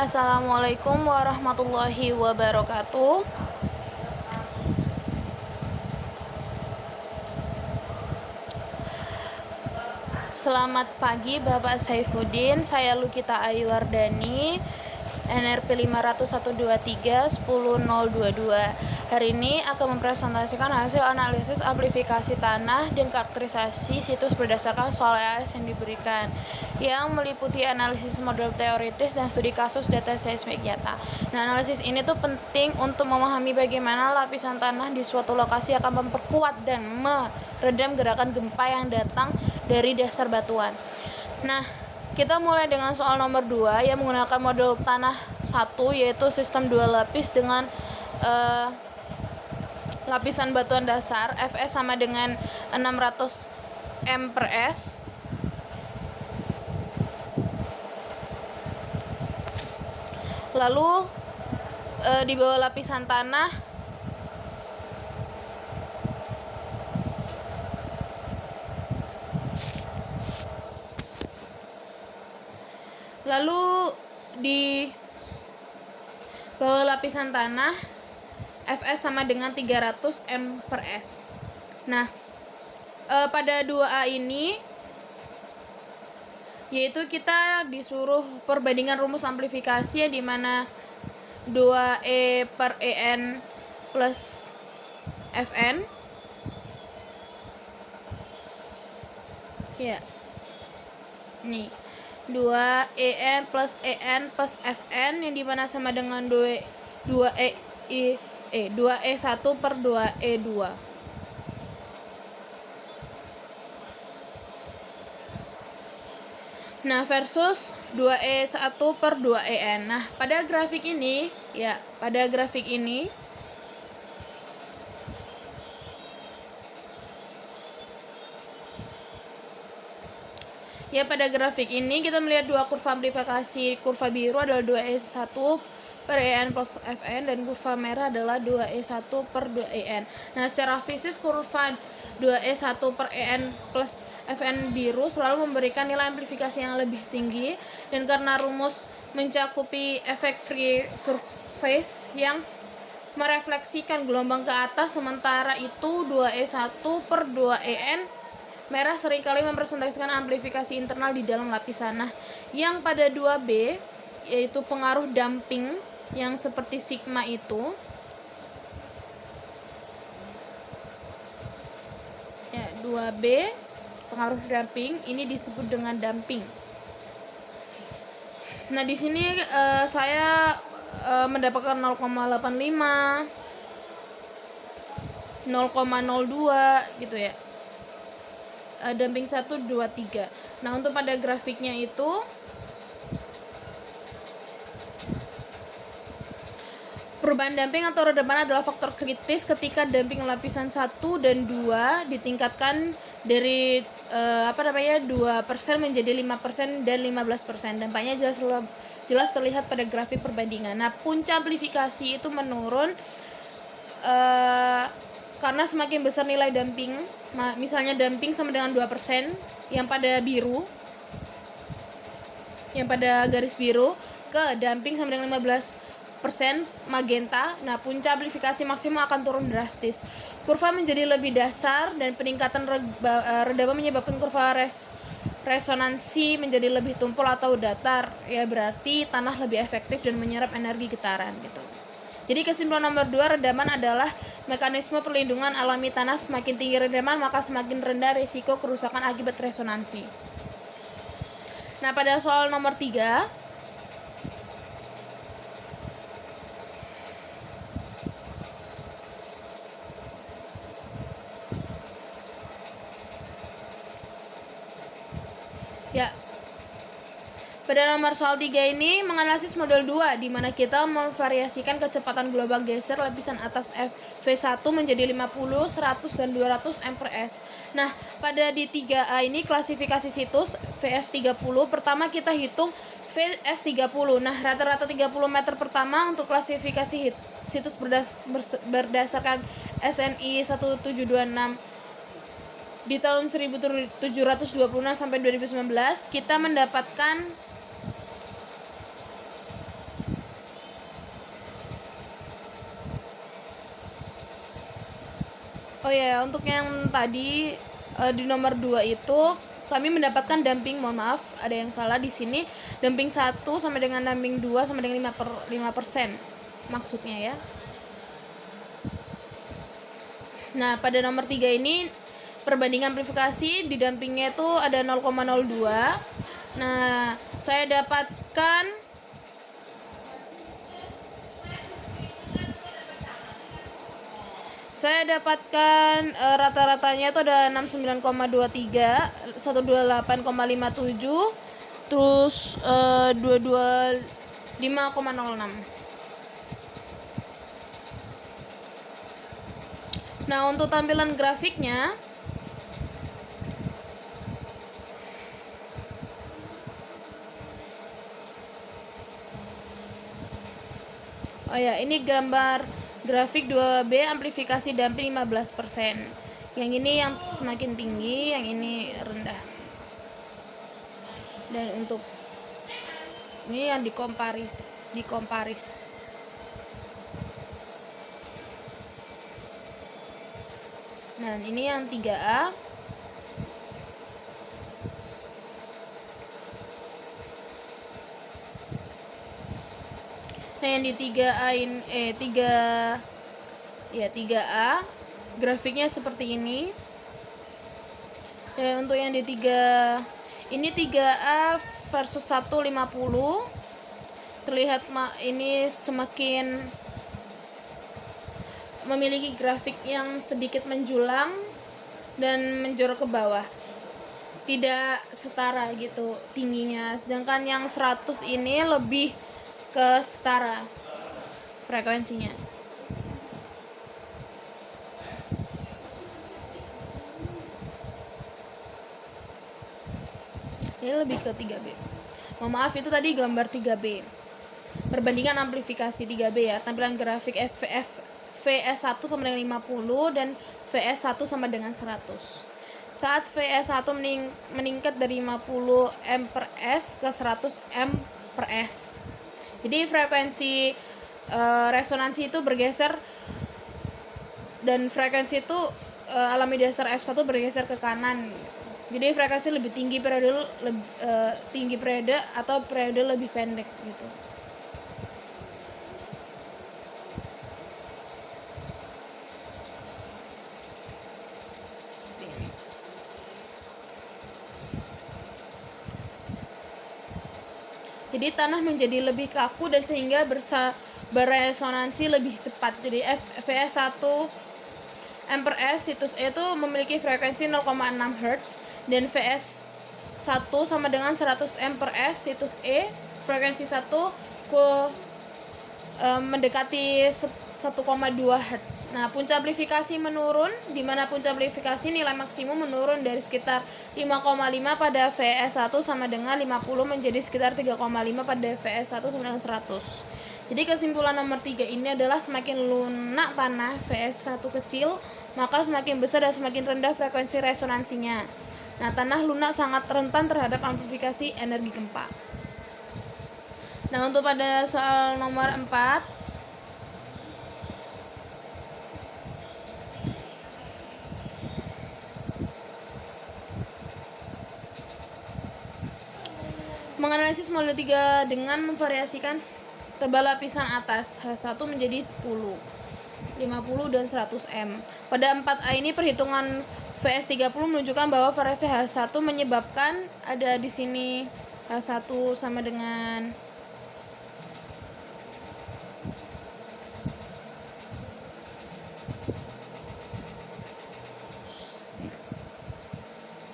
Assalamualaikum warahmatullahi wabarakatuh. Selamat pagi Bapak Saifuddin, saya Lukita Ayuwardani, NRP 50123 Hari ini akan mempresentasikan hasil analisis amplifikasi tanah dan karakterisasi situs berdasarkan soal EAS yang diberikan, yang meliputi analisis model teoritis dan studi kasus data seismik nyata. Nah, analisis ini tuh penting untuk memahami bagaimana lapisan tanah di suatu lokasi akan memperkuat dan meredam gerakan gempa yang datang dari dasar batuan. Nah, kita mulai dengan soal nomor 2 yang menggunakan model tanah 1, yaitu sistem 2 lapis dengan lapisan batuan dasar Fs sama dengan 600 m per s. Lalu di bawah lapisan tanah Fs sama dengan 300 m per s. Nah, pada 2A ini yaitu kita disuruh perbandingan rumus amplifikasi, di mana 2E per En plus Fn ya, nih 2En plus En plus Fn yang dimana sama dengan 2E1 per 2E2. Nah, versus 2E1 per 2En. Nah, pada grafik ini pada grafik ini kita melihat dua kurva amplifikasi. Kurva biru adalah 2E1 per En plus Fn dan kurva merah adalah 2E1 per 2En. Nah, secara fisik kurva 2E1 per En plus Fn biru selalu memberikan nilai amplifikasi yang lebih tinggi, dan karena rumus mencakupi efek free surface yang merefleksikan gelombang ke atas, sementara itu 2E1 per 2En merah seringkali mempresentasikan amplifikasi internal di dalam lapisan. Nah, yang pada 2B yaitu pengaruh damping yang seperti sigma itu, ya, 2B pengaruh damping ini disebut dengan damping. Nah, di sini saya mendapatkan 0,85, 0,02 gitu ya. Damping 1, 2, 3. Nah, untuk pada grafiknya itu perubahan damping atau redaman adalah faktor kritis ketika damping lapisan 1 dan 2 ditingkatkan dari 2% menjadi 5% dan 15%. Dampaknya jelas terlihat pada grafik perbandingan. Nah, puncak amplifikasi itu menurun karena semakin besar nilai damping. Misalnya damping sama dengan 2% yang pada garis biru, ke damping sama dengan 15% magenta. Nah, puncak amplifikasi maksimum akan turun drastis. Kurva menjadi lebih dasar dan peningkatan redaman menyebabkan kurva resonansi menjadi lebih tumpul atau datar. Ya, berarti tanah lebih efektif dan menyerap energi getaran gitu. Jadi kesimpulan nomor 2, redaman adalah mekanisme perlindungan alami tanah. Semakin tinggi redaman, maka semakin rendah risiko kerusakan akibat resonansi. Nah, pada soal nomor 3, ya, pada nomor soal 3 ini menganalisis model 2, di mana kita memvariasikan kecepatan gelombang geser lapisan atas V1 menjadi 50, 100, dan 200 m per s. Nah, pada di 3A ini klasifikasi situs VS30. Pertama kita hitung VS30. Nah, rata-rata 30 meter pertama untuk klasifikasi situs berdasarkan SNI 1726 di tahun 1726 sampai 2019, kita mendapatkan Oh ya, untuk yang tadi di nomor 2 itu kami mendapatkan dumping, mohon maaf ada yang salah di sini. Dumping 1 sama dengan dumping 2 sama dengan 5% maksudnya ya. Nah, pada nomor 3 ini perbandingan amplifikasi di dumpingnya itu ada 0,02. Nah, saya dapatkan rata-ratanya itu ada 69,23, 128,57, terus 225,06. Nah, untuk tampilan grafiknya oh ya, ini gambar grafik 2B amplifikasi dumping 15%. Yang ini yang semakin tinggi, yang ini rendah. Dan untuk ini yang dikomparis. Nah, ini yang 3A. Nah, yang di 3A grafiknya seperti ini. Dan untuk yang di 3A versus 150 terlihat ini semakin memiliki grafik yang sedikit menjulang dan menjorok ke bawah, tidak setara gitu tingginya, sedangkan yang 100 ini lebih ke setara frekuensinya. Ini lebih ke 3B. Mohon maaf, itu tadi gambar 3B. Perbandingan amplifikasi 3B ya. Tampilan grafik VS1 sama dengan 50 dan VS1 sama dengan 100. Saat VS1 meningkat dari 50 M/s ke 100 M/s. Jadi frekuensi resonansi itu bergeser, dan frekuensi itu alami dasar F1 bergeser ke kanan. Jadi frekuensi lebih tinggi periode atau periode lebih pendek gitu. Jadi tanah menjadi lebih kaku dan sehingga beresonansi lebih cepat. Jadi VS1 M/s situs E itu memiliki frekuensi 0,6 Hz, dan VS1 sama dengan 100 M/s situs E frekuensi 1 mendekati 1,2 Hz. Nah, punca amplifikasi menurun, di mana punca amplifikasi nilai maksimum menurun dari sekitar 5,5 pada VS1 sama dengan 50 menjadi sekitar 3,5 pada VS1 sama dengan 100. Jadi kesimpulan nomor 3 ini adalah semakin lunak tanah VS1 kecil, maka semakin besar dan semakin rendah frekuensi resonansinya. Nah, tanah lunak sangat rentan terhadap amplifikasi energi gempa. Nah, untuk pada soal nomor 4, menganalisis model 3 dengan memvariasikan tebal lapisan atas H1 menjadi 10, 50 dan 100 M. Pada 4A ini perhitungan VS30 menunjukkan bahwa variasi H1 menyebabkan ada di sini H1 sama dengan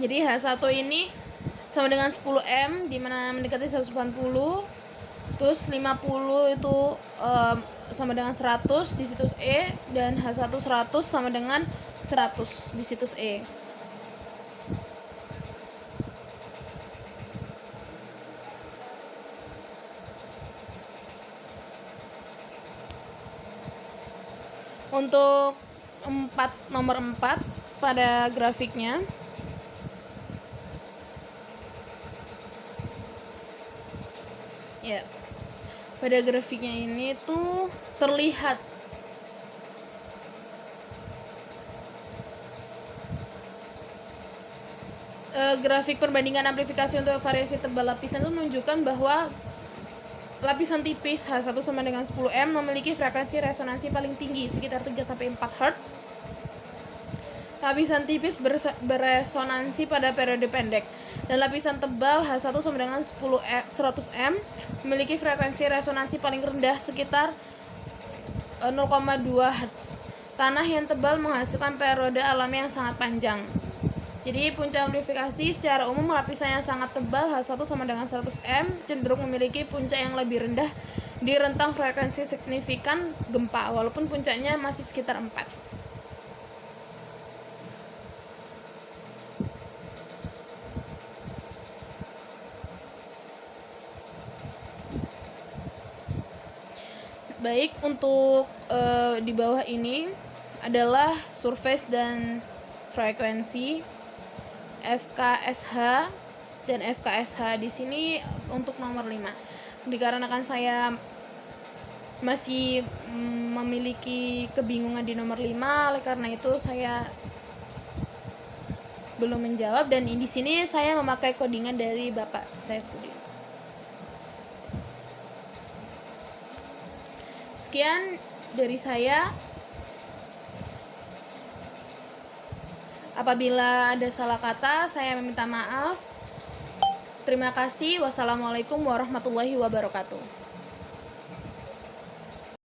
jadi H1 ini sama dengan 10 M, di mana mendekati 180. Terus 50 itu sama dengan 100 di situs E, dan H1 100 sama dengan 100 di situs E. Untuk nomor 4 pada grafiknya, ya, pada grafiknya ini tuh terlihat grafik perbandingan amplifikasi untuk variasi tebal lapisan itu menunjukkan bahwa lapisan tipis H1 sama dengan 10M memiliki frekuensi resonansi paling tinggi sekitar 3-4 Hz. Lapisan tipis beresonansi pada periode pendek, dan lapisan tebal H1 sama dengan 100M memiliki frekuensi resonansi paling rendah sekitar 0,2 Hz. Tanah yang tebal menghasilkan periode alami yang sangat panjang. Jadi puncak amplifikasi secara umum lapisan yang sangat tebal H1 sama dengan 100M cenderung memiliki puncak yang lebih rendah di rentang frekuensi signifikan gempa, walaupun puncaknya masih sekitar 4. Baik, untuk di bawah ini adalah surface dan frekuensi FKSH dan FKSH. Di sini untuk nomor 5. Dikarenakan saya masih memiliki kebingungan di nomor 5, oleh karena itu saya belum menjawab, dan di sini saya memakai codingan dari Bapak Saifuddin. Sekian dari saya. Apabila ada salah kata, saya meminta maaf. Terima kasih. Wassalamualaikum warahmatullahi wabarakatuh.